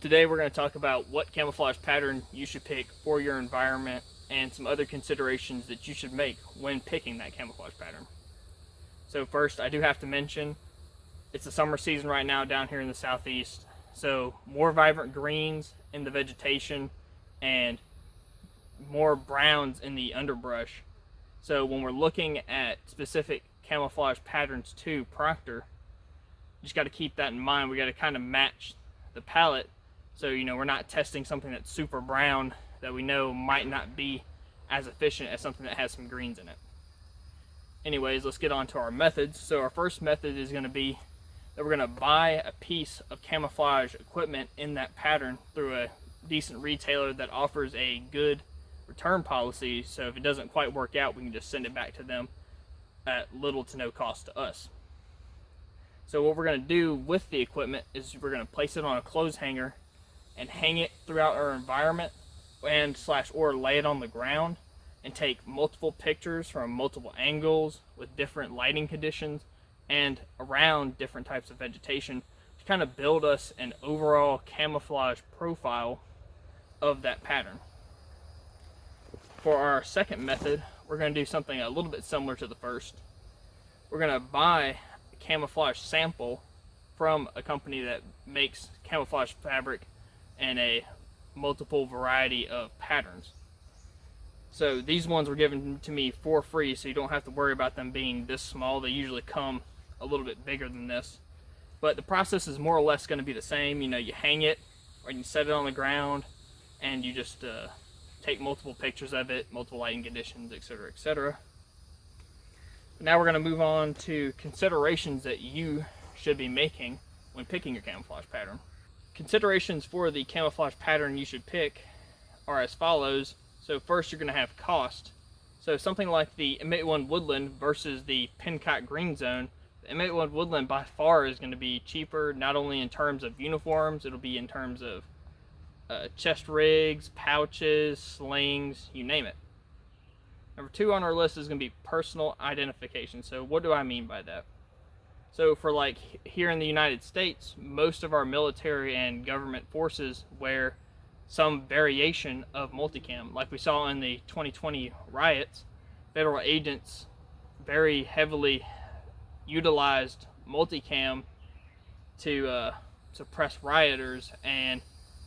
Today we're going to talk about what camouflage pattern you should pick for your environment and some other considerations that you should make when picking that camouflage pattern. So first, I do have to mention, it's the summer season right now down here in the southeast, so more vibrant greens in the vegetation and more browns in the underbrush. So when we're looking at specific camouflage patterns to Proctor, you just got to keep that in mind. We got to kind of match the palette, so we're not testing something that's super brown that we know might not be as efficient as something that has some greens in it. Anyways, let's get on to our methods. So our first method is going to be that we're going to buy a piece of camouflage equipment in that pattern through a decent retailer that offers a good return policy, so if it doesn't quite work out, we can just send it back to them at little to no cost to us. So what we're going to do with the equipment is we're going to place it on a clothes hanger and hang it throughout our environment or lay it on the ground and take multiple pictures from multiple angles with different lighting conditions and around different types of vegetation to kind of build us an overall camouflage profile of that pattern. For our second method, we're going to do something a little bit similar to the first. We're going to buy a camouflage sample from a company that makes camouflage fabric in a multiple variety of patterns. So these ones were given to me for free, so you don't have to worry about them being this small. They usually come a little bit bigger than this. But the process is more or less going to be the same. You hang it or you set it on the ground and you just take multiple pictures of it, multiple lighting conditions, etc., etc. Now we're going to move on to considerations that you should be making when picking your camouflage pattern. Considerations for the camouflage pattern you should pick are as follows. So first, you're going to have cost. So something like the M81 Woodland versus the Pincock Green Zone, the M81 Woodland by far is going to be cheaper, not only in terms of uniforms, it'll be in terms of chest rigs, pouches, slings, you name it. Number 2 on our list is going to be personal identification. So what do I mean by that? So for like here in the United States, most of our military and government forces wear some variation of multicam. Like we saw in the 2020 riots, federal agents very heavily utilized multicam to suppress rioters. And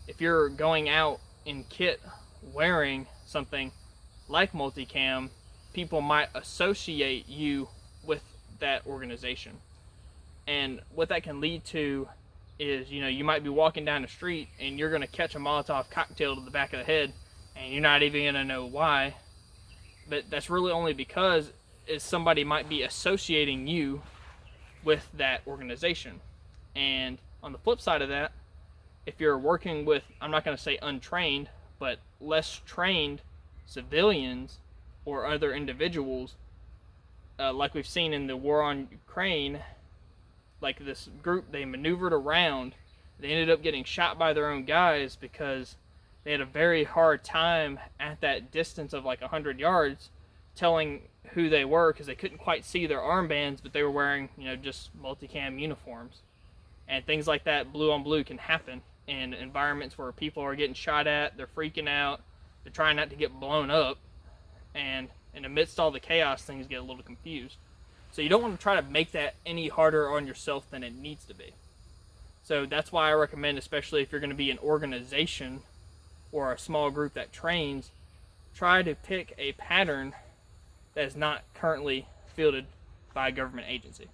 if you're going out in kit wearing something like multicam, people might associate you with that organization. And what that can lead to is, you might be walking down the street and you're going to catch a Molotov cocktail to the back of the head and you're not even going to know why. But that's really only because somebody might be associating you with that organization. And on the flip side of that, if you're working with, I'm not going to say untrained, but less trained civilians or other individuals, like we've seen in the war on Ukraine, like this group, they maneuvered around. They ended up getting shot by their own guys because they had a very hard time at that distance of like 100 yards telling who they were because they couldn't quite see their armbands, but they were wearing, just multicam uniforms. And things like that, blue on blue, can happen in environments where people are getting shot at, they're freaking out, they're trying not to get blown up, and amidst all the chaos, things get a little confused. So you don't want to try to make that any harder on yourself than it needs to be. So that's why I recommend, especially if you're going to be an organization or a small group that trains, try to pick a pattern that is not currently fielded by a government agency.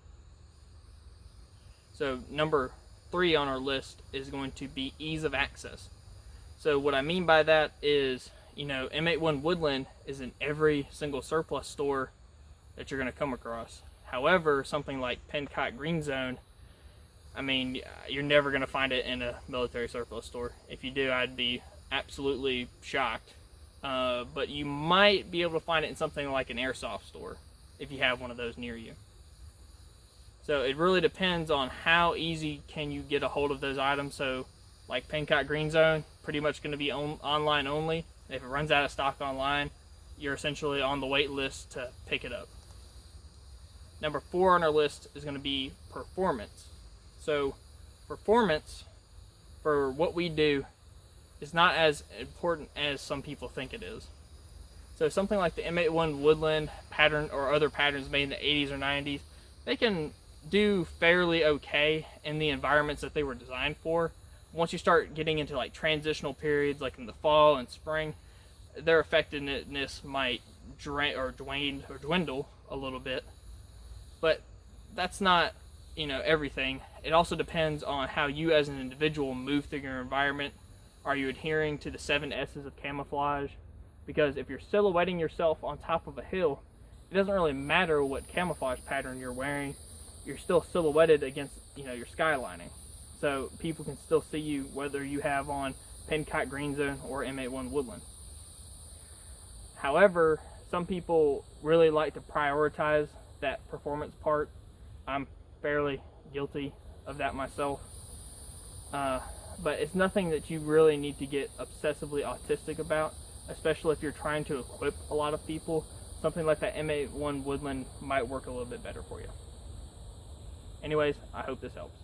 So number 3 on our list is going to be ease of access. So what I mean by that is, M81 Woodland is in every single surplus store that you're going to come across. However, something like Pincock Green Zone, you're never going to find it in a military surplus store. If you do, I'd be absolutely shocked. But you might be able to find it in something like an airsoft store if you have one of those near you. So it really depends on how easy can you get a hold of those items. So like Pincock Green Zone, pretty much going to be online only. If it runs out of stock online, you're essentially on the wait list to pick it up. Number 4 on our list is going to be performance. So performance for what we do is not as important as some people think it is. So something like the M81 Woodland pattern or other patterns made in the 80s or 90s, they can do fairly okay in the environments that they were designed for. Once you start getting into like transitional periods, like in the fall and spring, their effectiveness might dwindle a little bit. But that's not, everything. It also depends on how you as an individual move through your environment. Are you adhering to the 7 S's of camouflage? Because if you're silhouetting yourself on top of a hill, it doesn't really matter what camouflage pattern you're wearing. You're still silhouetted against, your skylining. So people can still see you whether you have on Pincock Green Zone or M81 Woodland. However, some people really like to prioritize that performance part. I'm fairly guilty of that myself. But it's nothing that you really need to get obsessively autistic about, especially if you're trying to equip a lot of people. Something like that M81 Woodland might work a little bit better for you. Anyways, I hope this helps.